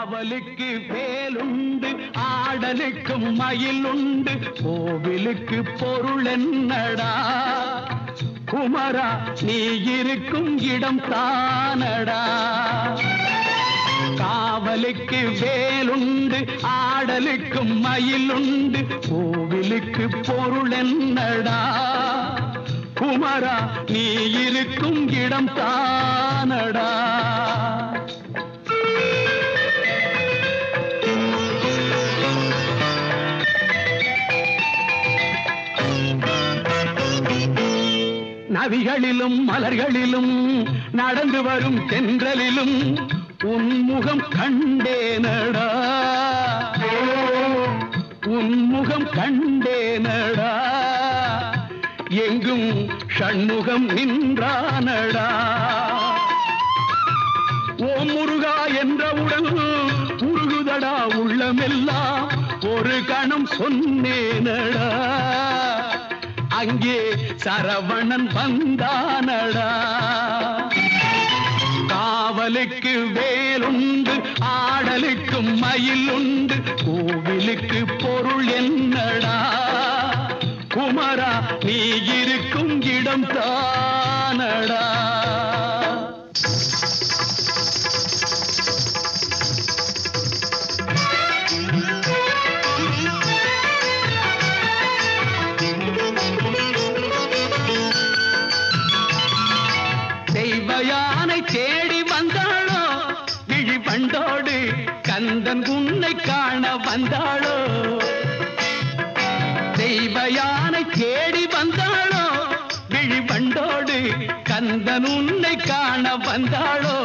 காவலுக்கு வேலுண்டு ஆடலுக்கும் மயில் உண்டு கோவிலுக்கு பொருள் என்னடா குமரா நீ இருக்கும் இடம் தானடா காவலுக்கு வேலுண்டு ஆடலுக்கும் மயில் உண்டு கோவிலுக்கு பொருள் என்னடா குமரா நீ இருக்கும் இடம் தானடா நதிகளிலும் மலர்களிலும் நடந்து வரும் தென்றலிலும் உன்முகம் கண்டேனடா உன்முகம் கண்டேனடா எங்கும் ஷண்முகம் நின்றானடா ஓம் முருகா என்றவுடன் உருகுதடா உள்ளமெல்லாம் ஒரு கணம் சொன்னேனடா அங்கே சரவணன் வந்தானடா காவலுக்கு வேலுண்டு ஆடலுக்கும் மயில் உண்டு கோவிலுக்கு பொருள் என்னடா குமரா நீ இருக்கும் இடம் தானடா தெய்வயானை தேடி வந்தாளோ விழி பண்டோடு கந்தன் உன்னை காண வந்தாளோ தெய்வயானை தேடி வந்தாளோ விழி பண்டோடு கந்தன் உன்னை காண வந்தாளோ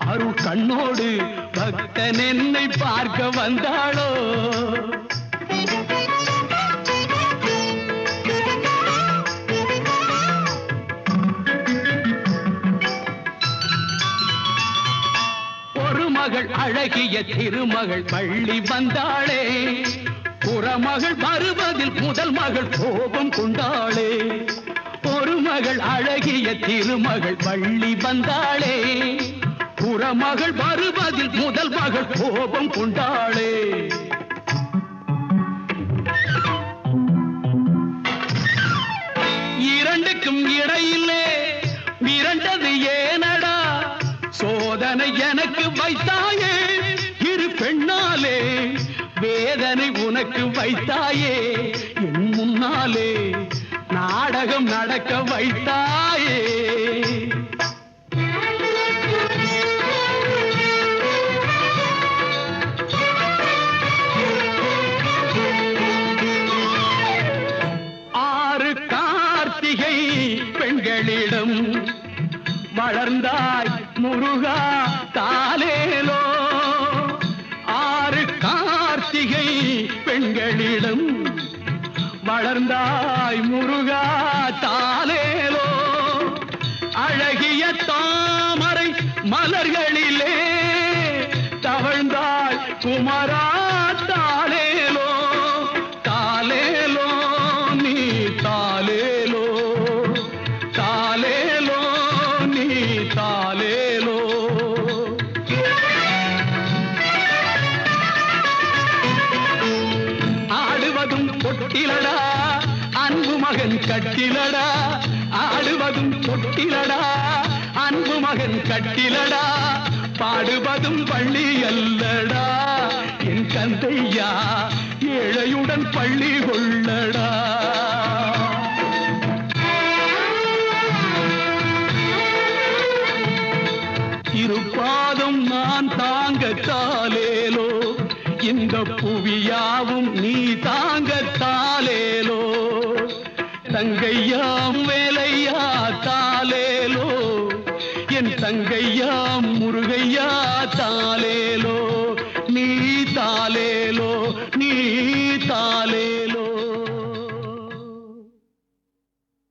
அருள் கண்ணோடு பக்தன் என்னை பார்க்க வந்தாளோ மகள் அழகிய திருமகள் பள்ளி வந்தாளே புறமகள் வருவதில் முதல் மகள் கோபம் கொண்டாளே ஒரு மகள் அழகிய திருமகள் பள்ளி வந்தாளே புறமகள் வருவதில் முதல் மகள் கோபம் கொண்டாளே இரண்டுக்கும் இடையிலே மிரண்டது ஏனடா சோதனை எனக்கு வைத்தாயே இரு பெண்ணாலே வேதனை உனக்கு வைத்தாயே என் முன்னாலே நாடகம் நடக்க வைத்தாயே ஆறு கார்த்திகை பெண்களிடம் வளர்ந்தாய் முருகா தாலேலோ ஆறு கார்த்திகை பெண்களிடம் வளர்ந்தாய் முருகா தாலேலோ அழகிய தாமரை மலர்களிலே தவழ்ந்தாய் குமரா தாலேலோ தாலேலோ நீ தாலேலோ தாலேலோ நீ தாலேலோ ஆடுவதும் பொட்டிலடா அன்பு மகன் கட்டிலடா ஆடுவதும் பொட்டிலடா அன்பு மகன் கட்டிலடா பாடுவதும் பள்ளி அல்லடா என் கந்தையா ஏழையுடன் பள்ளி கொள்ளடா இருப்பாதும் நான் தாங்கத்தாலேலோ இந்த புவியாவும் நீ தாங்கத்தாலேலோ தங்கையாம் வேலையா தாலேலோ என் தங்கையாம் முருகையா தாலேலோ